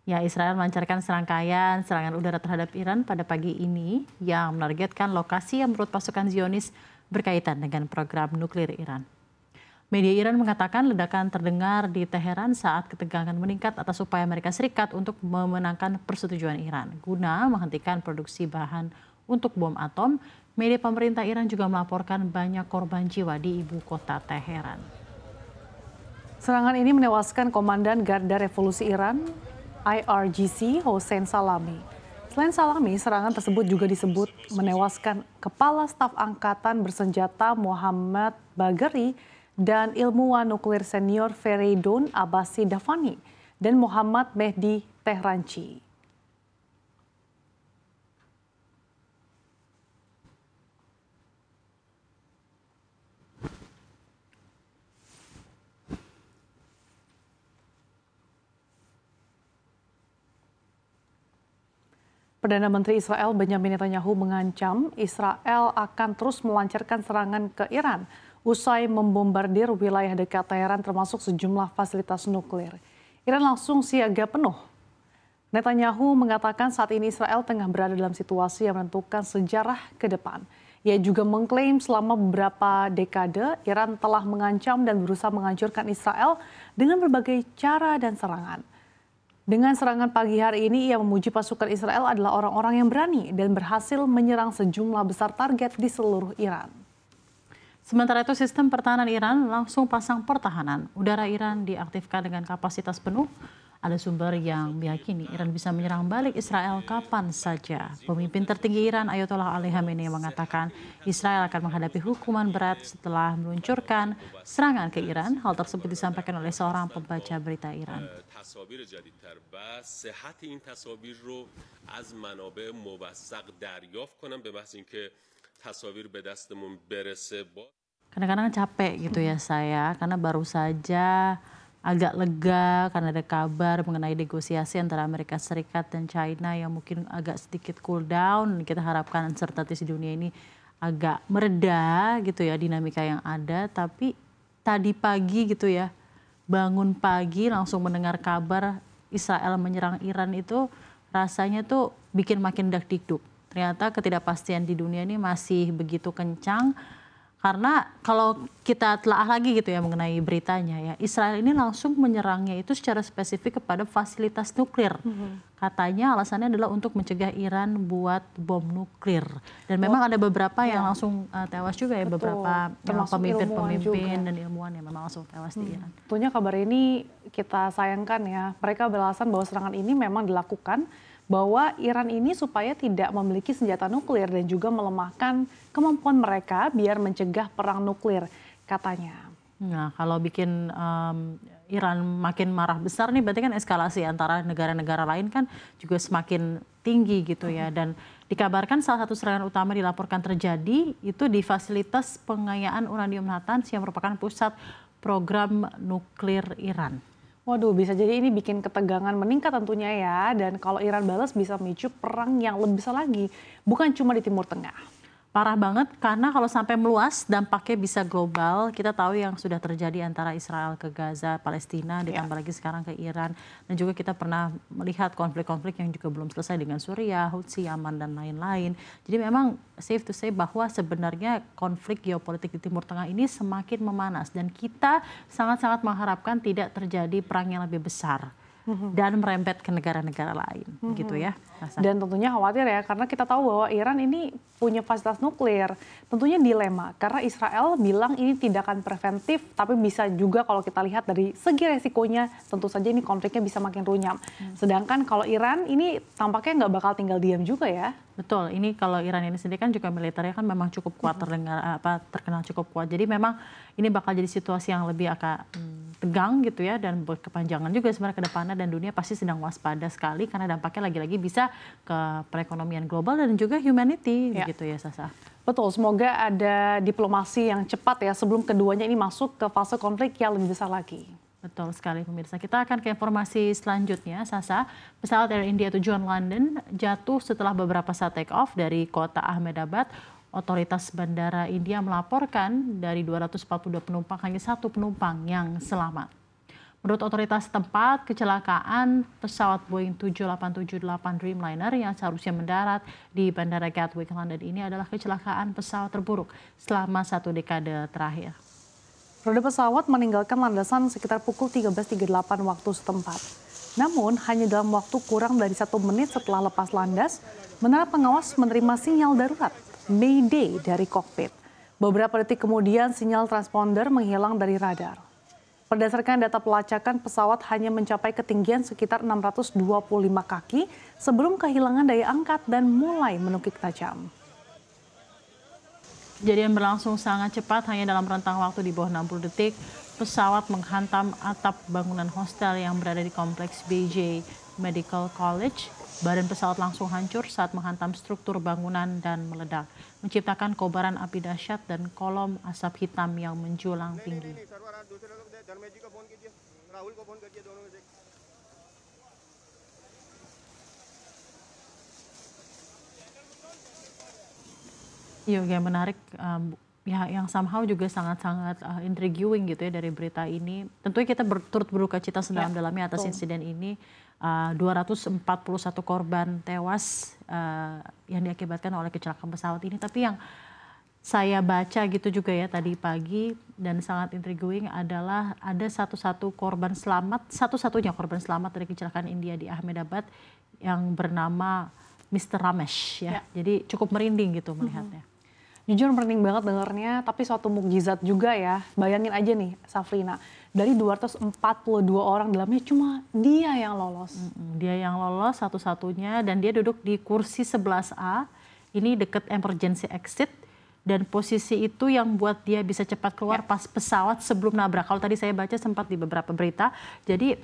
Ya, Israel melancarkan serangkaian serangan udara terhadap Iran pada pagi ini yang menargetkan lokasi yang menurut pasukan Zionis berkaitan dengan program nuklir Iran. Media Iran mengatakan ledakan terdengar di Teheran saat ketegangan meningkat atas upaya Amerika Serikat untuk memenangkan persetujuan Iran guna menghentikan produksi bahan untuk bom atom. Media pemerintah Iran juga melaporkan banyak korban jiwa di ibu kota Teheran. Serangan ini menewaskan Komandan Garda Revolusi Iran, IRGC, Hossein Salami. Selain Salami, serangan tersebut juga disebut menewaskan Kepala Staf Angkatan Bersenjata Muhammad Bagheri dan ilmuwan nuklir senior Fereydun Abbasi Davani dan Muhammad Mehdi Tehranci. Perdana Menteri Israel Benjamin Netanyahu mengancam Israel akan terus melancarkan serangan ke Iran usai membombardir wilayah dekat Teheran termasuk sejumlah fasilitas nuklir. Iran langsung siaga penuh. Netanyahu mengatakan saat ini Israel tengah berada dalam situasi yang menentukan sejarah ke depan. Ia juga mengklaim selama beberapa dekade Iran telah mengancam dan berusaha menghancurkan Israel dengan berbagai cara dan serangan. Dengan serangan pagi hari ini, ia memuji pasukan Israel adalah orang-orang yang berani dan berhasil menyerang sejumlah besar target di seluruh Iran. Sementara itu, sistem pertahanan Iran langsung pasang pertahanan. Udara Iran diaktifkan dengan kapasitas penuh. Ada sumber yang meyakini Iran bisa menyerang balik Israel kapan saja. Pemimpin tertinggi Iran, Ayatollah Ali Khamenei, mengatakan Israel akan menghadapi hukuman berat setelah meluncurkan serangan ke Iran. Hal tersebut disampaikan oleh seorang pembaca berita Iran. Kadang-kadang capek gitu ya saya, karena baru saja agak lega karena ada kabar mengenai negosiasi antara Amerika Serikat dan China yang mungkin agak sedikit cool down. Kita harapkan uncertainty di dunia ini agak mereda gitu ya, dinamika yang ada. Tapi tadi pagi gitu ya, bangun pagi langsung mendengar kabar Israel menyerang Iran itu rasanya tuh bikin makin dak-dikduk. Ternyata ketidakpastian di dunia ini masih begitu kencang. Karena kalau kita telah lagi gitu ya mengenai beritanya ya, Israel ini langsung menyerangnya itu secara spesifik kepada fasilitas nuklir. Katanya alasannya adalah untuk mencegah Iran buat bom nuklir. Dan memang ada beberapa yang langsung tewas juga ya, beberapa pemimpin-pemimpin dan ilmuwan yang memang langsung tewas di Iran. Tentunya kabar ini kita sayangkan ya, mereka beralasan bahwa serangan ini memang dilakukan bahwa Iran ini supaya tidak memiliki senjata nuklir dan juga melemahkan kemampuan mereka biar mencegah perang nuklir, katanya. Nah, kalau bikin Iran makin marah besar nih, berarti kan eskalasi antara negara-negara lain kan juga semakin tinggi gitu ya. Dan dikabarkan salah satu serangan utama dilaporkan terjadi itu di fasilitas pengayaan uranium natanz yang merupakan pusat program nuklir Iran. Waduh, bisa jadi ini bikin ketegangan meningkat tentunya ya. Dan kalau Iran balas bisa memicu perang yang lebih besar lagi. Bukan cuma di Timur Tengah. Parah banget karena kalau sampai meluas dampaknya bisa global. Kita tahu yang sudah terjadi antara Israel ke Gaza, Palestina, ditambah lagi sekarang ke Iran. Dan juga kita pernah melihat konflik-konflik yang juga belum selesai dengan Suriah, Houthi, Yaman, dan lain-lain. Jadi memang safe to say bahwa sebenarnya konflik geopolitik di Timur Tengah ini semakin memanas. Dan kita sangat-sangat mengharapkan tidak terjadi perang yang lebih besar dan merembet ke negara-negara lain, gitu ya. Dan tentunya khawatir ya, karena kita tahu bahwa Iran ini punya fasilitas nuklir. Tentunya dilema, karena Israel bilang ini tindakan preventif, tapi bisa juga kalau kita lihat dari segi resikonya, tentu saja ini konfliknya bisa makin runyam. Sedangkan kalau Iran ini tampaknya nggak bakal tinggal diam juga ya. Betul, ini kalau Iran ini sendiri kan juga militernya kan memang cukup kuat, terkenal cukup kuat. Jadi memang ini bakal jadi situasi yang lebih agak tegang gitu ya, dan berkepanjangan juga sebenarnya ke depannya, dan dunia pasti sedang waspada sekali karena dampaknya lagi-lagi bisa ke perekonomian global dan juga humanity begitu ya Sasa. Betul, semoga ada diplomasi yang cepat ya sebelum keduanya ini masuk ke fase konflik yang lebih besar lagi. Betul sekali pemirsa. Kita akan ke informasi selanjutnya, Sasa. Pesawat Air India tujuan London jatuh setelah beberapa saat take off dari kota Ahmedabad. Otoritas Bandara India melaporkan dari 242 penumpang hanya 1 penumpang yang selamat. Menurut otoritas setempat, kecelakaan pesawat Boeing 787-8 Dreamliner yang seharusnya mendarat di Bandara Gatwick, London ini adalah kecelakaan pesawat terburuk selama 1 dekade terakhir. Roda pesawat meninggalkan landasan sekitar pukul 13.38 waktu setempat. Namun, hanya dalam waktu kurang dari 1 menit setelah lepas landas, menara pengawas menerima sinyal darurat Mayday dari kokpit. Beberapa detik kemudian, sinyal transponder menghilang dari radar. Berdasarkan data pelacakan, pesawat hanya mencapai ketinggian sekitar 625 kaki sebelum kehilangan daya angkat dan mulai menukik tajam. Kejadian berlangsung sangat cepat, hanya dalam rentang waktu di bawah 60 detik. Pesawat menghantam atap bangunan hostel yang berada di kompleks BJ Medical College. Badan pesawat langsung hancur saat menghantam struktur bangunan dan meledak, menciptakan kobaran api dahsyat dan kolom asap hitam yang menjulang tinggi. Iya, yang menarik ya, yang somehow juga sangat-sangat intriguing gitu ya dari berita ini. Tentunya kita turut berduka cita sedalam-dalamnya atas insiden ini. 241 korban tewas yang diakibatkan oleh kecelakaan pesawat ini. Tapi yang saya baca gitu juga ya tadi pagi dan sangat intriguing adalah ada satu-satunya korban selamat dari kecelakaan India di Ahmedabad yang bernama Mr. Ramesh ya. Jadi cukup merinding gitu melihatnya. Jujur merinding banget dengernya, tapi suatu mukjizat juga ya. Bayangin aja nih, Safrina, dari 242 orang dalamnya cuma dia yang lolos. Dia yang lolos satu-satunya dan dia duduk di kursi 11A, ini deket emergency exit. Dan posisi itu yang buat dia bisa cepat keluar pas pesawat sebelum nabrak. Kalau tadi saya baca sempat di beberapa berita, jadi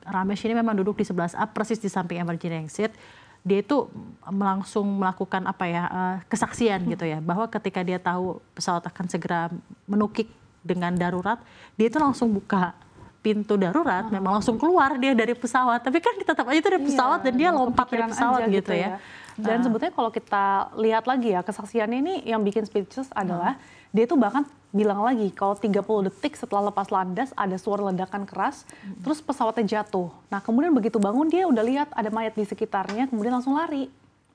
Ramesh ini memang duduk di 11A persis di samping emergency exit. Dia itu langsung melakukan kesaksian gitu ya, bahwa ketika dia tahu pesawat akan segera menukik dengan darurat, dia itu langsung buka pintu darurat, memang langsung keluar dia dari pesawat. Tapi kan tetap aja itu dari pesawat dan dia lompat dari pesawat gitu ya. Dan sebetulnya kalau kita lihat lagi ya, kesaksiannya ini yang bikin speechless adalah dia tuh bahkan bilang lagi kalau 30 detik setelah lepas landas ada suara ledakan keras, terus pesawatnya jatuh. Nah kemudian begitu bangun dia udah lihat ada mayat di sekitarnya, kemudian langsung lari.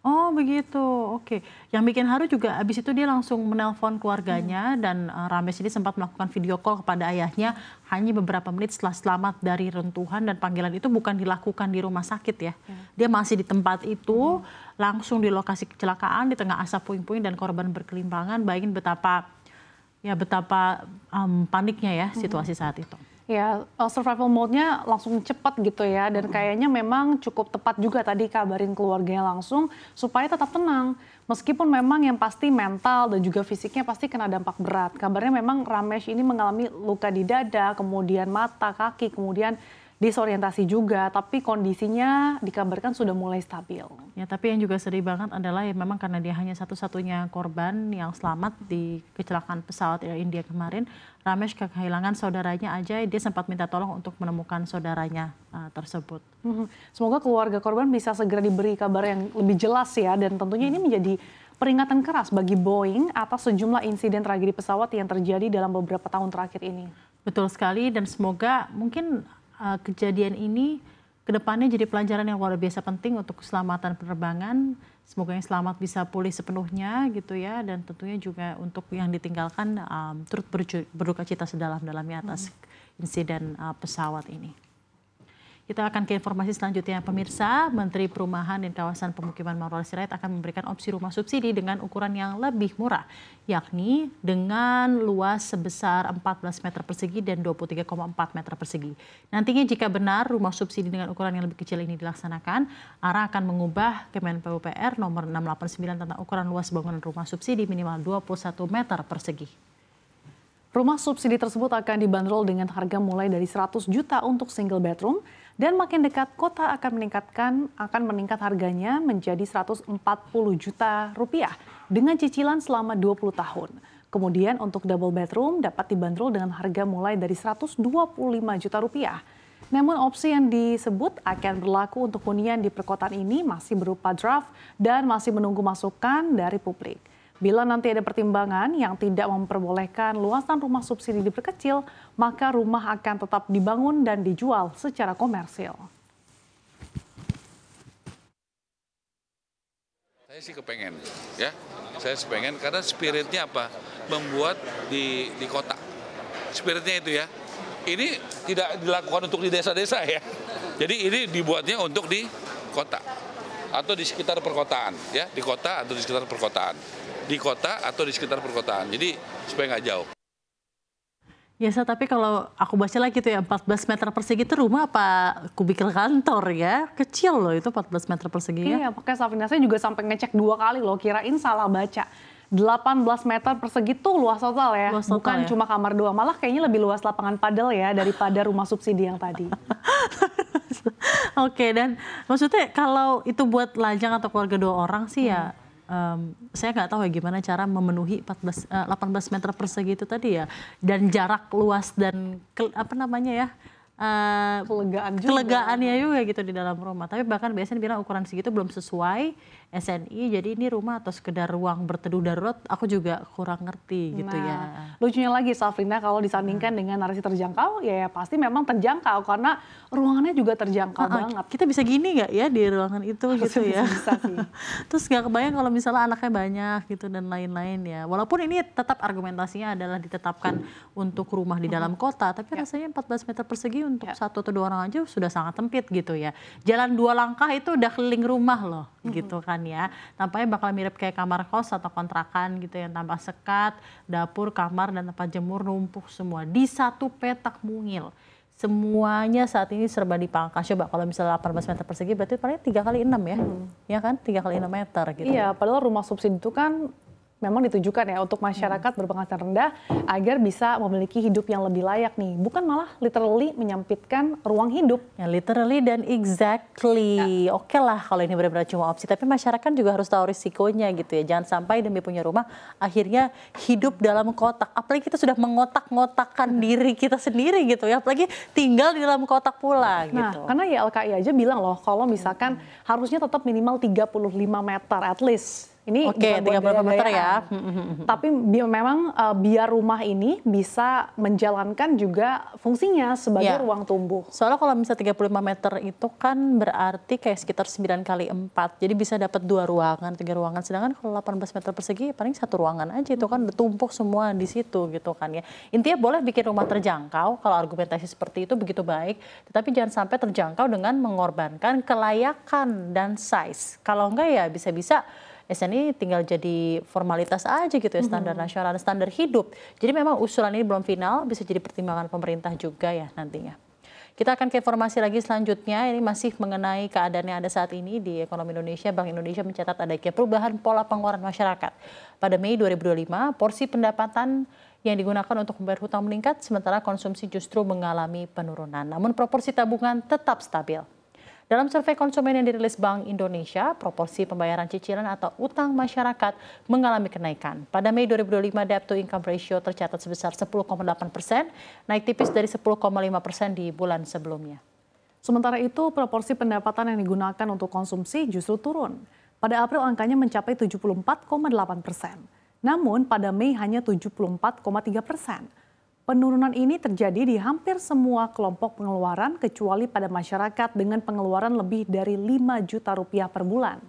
Oh begitu, oke. Yang bikin haru juga abis itu dia langsung menelpon keluarganya dan Ramesh ini sempat melakukan video call kepada ayahnya hanya beberapa menit setelah selamat dari rentuhan, dan panggilan itu bukan dilakukan di rumah sakit ya. Dia masih di tempat itu, langsung di lokasi kecelakaan di tengah asap puing-puing dan korban berkelimpangan. Bayangin betapa paniknya ya situasi saat itu. Ya, survival mode-nya langsung cepat gitu ya, dan kayaknya memang cukup tepat juga tadi kabarin keluarganya langsung supaya tetap tenang. Meskipun memang yang pasti mental dan juga fisiknya pasti kena dampak berat. Kabarnya memang Ramesh ini mengalami luka di dada, kemudian mata, kaki, kemudian disorientasi juga, tapi kondisinya dikabarkan sudah mulai stabil. Ya, tapi yang juga sedih banget adalah ya memang karena dia hanya satu-satunya korban yang selamat di kecelakaan pesawat Air India kemarin. Ramesh kehilangan saudaranya aja, dia sempat minta tolong untuk menemukan saudaranya tersebut. Semoga keluarga korban bisa segera diberi kabar yang lebih jelas ya, dan tentunya ini menjadi peringatan keras bagi Boeing atas sejumlah insiden tragedi pesawat yang terjadi dalam beberapa tahun terakhir ini. Betul sekali, dan semoga mungkin kejadian ini kedepannya jadi pelajaran yang luar biasa penting untuk keselamatan penerbangan. Semoga yang selamat bisa pulih sepenuhnya gitu ya, dan tentunya juga untuk yang ditinggalkan turut berduka cita sedalam-dalamnya atas insiden pesawat ini. Kita akan ke informasi selanjutnya, pemirsa. Menteri Perumahan dan Kawasan Pemukiman Marwar Sirait akan memberikan opsi rumah subsidi dengan ukuran yang lebih murah, yakni dengan luas sebesar 14 meter persegi dan 23,4 meter persegi. Nantinya jika benar rumah subsidi dengan ukuran yang lebih kecil ini dilaksanakan, ARA akan mengubah Kemen PUPR nomor 689 tentang ukuran luas bangunan rumah subsidi minimal 21 meter persegi. Rumah subsidi tersebut akan dibanderol dengan harga mulai dari 100 juta untuk single bedroom, dan makin dekat kota akan meningkat harganya menjadi 140 juta rupiah dengan cicilan selama 20 tahun. Kemudian untuk double bedroom dapat dibanderol dengan harga mulai dari 125 juta rupiah. Namun opsi yang disebut akan berlaku untuk hunian di perkotaan ini masih berupa draft dan masih menunggu masukan dari publik. Bila nanti ada pertimbangan yang tidak memperbolehkan luasan rumah subsidi diperkecil, maka rumah akan tetap dibangun dan dijual secara komersil. Saya sih kepengen, ya. Saya pengen karena spiritnya apa? Membuat di kota. Spiritnya itu ya. Ini tidak dilakukan untuk di desa-desa ya. Jadi ini dibuatnya untuk di kota atau di sekitar perkotaan, ya. Di kota atau di sekitar perkotaan. Di kota atau di sekitar perkotaan. Jadi supaya nggak jauh. Ya, tapi kalau aku baca lagi tuh ya 14 meter persegi itu rumah apa kubikel kantor ya? Kecil loh itu 14 meter persegi ya. Iya, makanya Safrina saya juga sampai ngecek 2 kali loh, kirain salah baca. 18 meter persegi tuh luas total ya, Luas total bukan ya? cuma kamar 2, malah kayaknya lebih luas lapangan padel ya daripada rumah subsidi yang tadi. Oke, dan maksudnya kalau itu buat lajang atau keluarga 2 orang sih ya, saya nggak tahu ya gimana cara memenuhi 18 meter persegi itu tadi ya, dan jarak luas dan apa namanya ya, kelegaannya juga gitu di dalam rumah. Tapi bahkan biasanya bilang ukuran segitu belum sesuai SNI, jadi ini rumah atau sekedar ruang berteduh darurat, aku juga kurang ngerti gitu ya. Lucunya lagi Safrina, kalau disandingkan dengan narasi terjangkau, ya pasti memang terjangkau karena ruangannya juga terjangkau banget. Kita bisa gini nggak ya di ruangan itu gitu ya? Bisa sih. Terus nggak kebayang kalau misalnya anaknya banyak gitu dan lain-lain ya. Walaupun ini tetap argumentasinya adalah ditetapkan untuk rumah di dalam kota, tapi rasanya 14 meter persegi untuk 1 atau 2 orang aja sudah sangat sempit gitu ya. Jalan 2 langkah itu udah keliling rumah loh gitu kan ya. Tampaknya bakal mirip kayak kamar kos atau kontrakan gitu yang tambah sekat, dapur, kamar, dan tempat jemur numpuk semua di satu petak mungil. Semuanya saat ini serba dipangkas. Coba kalau misalnya 18 meter persegi berarti paling 3 kali 6 ya. Ya kan? 3 kali 6 meter gitu. Iya, padahal rumah subsidi itu kan memang ditujukan ya untuk masyarakat berpenghasilan rendah agar bisa memiliki hidup yang lebih layak nih. Bukan malah literally menyempitkan ruang hidup. Ya literally dan exactly. Oke lah kalau ini benar-benar cuma opsi. Tapi masyarakat juga harus tahu risikonya gitu ya. Jangan sampai demi punya rumah akhirnya hidup dalam kotak. Apalagi kita sudah mengotak-ngotakkan diri kita sendiri gitu ya. Apalagi tinggal di dalam kotak pula gitu. Karena YLKI aja bilang loh kalau misalkan harusnya tetap minimal 35 meter at least. Ini Oke, 35 meter ya. Tapi memang biar rumah ini bisa menjalankan juga fungsinya sebagai ruang tumbuh. Soalnya kalau misalnya 35 meter itu kan berarti kayak sekitar 9 kali 4. Jadi bisa dapat 2 ruangan, 3 ruangan. Sedangkan kalau 18 meter persegi paling 1 ruangan aja itu kan bertumpuk semua di situ gitu kan ya. Intinya boleh bikin rumah terjangkau kalau argumentasi seperti itu begitu baik. Tetapi jangan sampai terjangkau dengan mengorbankan kelayakan dan size. Kalau enggak ya bisa-bisa SNI tinggal jadi formalitas aja gitu ya, standar nasional, standar hidup. Jadi memang usulan ini belum final, bisa jadi pertimbangan pemerintah juga ya nantinya. Kita akan ke informasi lagi selanjutnya, ini masih mengenai keadaan yang ada saat ini di ekonomi Indonesia. Bank Indonesia mencatat adanya perubahan pola pengeluaran masyarakat. Pada Mei 2025, porsi pendapatan yang digunakan untuk membayar hutang meningkat, sementara konsumsi justru mengalami penurunan. Namun proporsi tabungan tetap stabil. Dalam survei konsumen yang dirilis Bank Indonesia, proporsi pembayaran cicilan atau utang masyarakat mengalami kenaikan. Pada Mei 2025, debt to income ratio tercatat sebesar 10,8%, naik tipis dari 10,5% di bulan sebelumnya. Sementara itu, proporsi pendapatan yang digunakan untuk konsumsi justru turun. Pada April angkanya mencapai 74,8%. Namun pada Mei hanya 74,3%. Penurunan ini terjadi di hampir semua kelompok pengeluaran kecuali pada masyarakat dengan pengeluaran lebih dari 5 juta rupiah per bulan.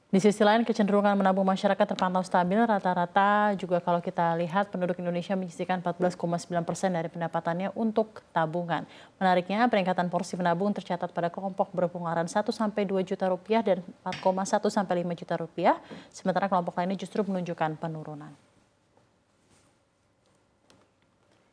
Di sisi lain kecenderungan menabung masyarakat terpantau stabil, rata-rata juga kalau kita lihat penduduk Indonesia menyisihkan 14,9% dari pendapatannya untuk tabungan. Menariknya peningkatan porsi menabung tercatat pada kelompok berpengeluaran 1-2 juta rupiah dan 4,1-5 juta rupiah, sementara kelompok lainnya justru menunjukkan penurunan.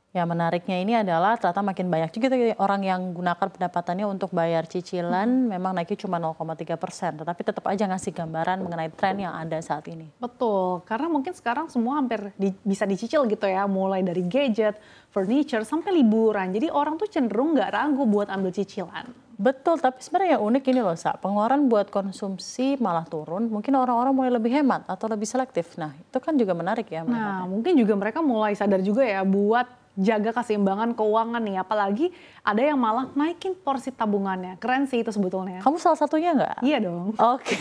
Ya menariknya ini adalah ternyata makin banyak juga orang yang gunakan pendapatannya untuk bayar cicilan, memang naiknya cuma 0,3%, tetapi tetap aja ngasih gambaran mengenai tren yang ada saat ini. Betul, karena mungkin sekarang semua hampir bisa dicicil gitu ya, mulai dari gadget, furniture, sampai liburan. Jadi orang tuh cenderung nggak ragu buat ambil cicilan. Betul, tapi sebenarnya yang unik ini loh, Sa, pengeluaran buat konsumsi malah turun, mungkin orang-orang mulai lebih hemat atau lebih selektif. Nah itu kan juga menarik ya. Nah mungkin juga mereka mulai sadar juga ya buat jaga keseimbangan keuangan nih, apalagi ada yang malah naikin porsi tabungannya. Keren sih itu sebetulnya. Kamu salah satunya nggak? Iya dong. Oke.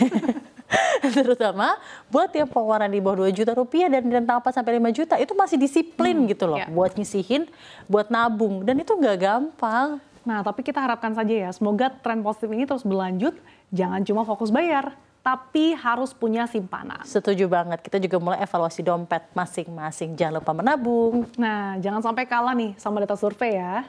Terutama buat yang pengeluaran di bawah 2 juta rupiah dan rentang 4 sampai 5 juta itu masih disiplin gitu loh buat nyisihin, buat nabung dan itu nggak gampang. Nah, tapi kita harapkan saja ya, semoga tren positif ini terus berlanjut, jangan cuma fokus bayar, tapi harus punya simpanan. Setuju banget, kita juga mulai evaluasi dompet masing-masing, jangan lupa menabung. Nah, jangan sampai kalah nih sama data survei ya.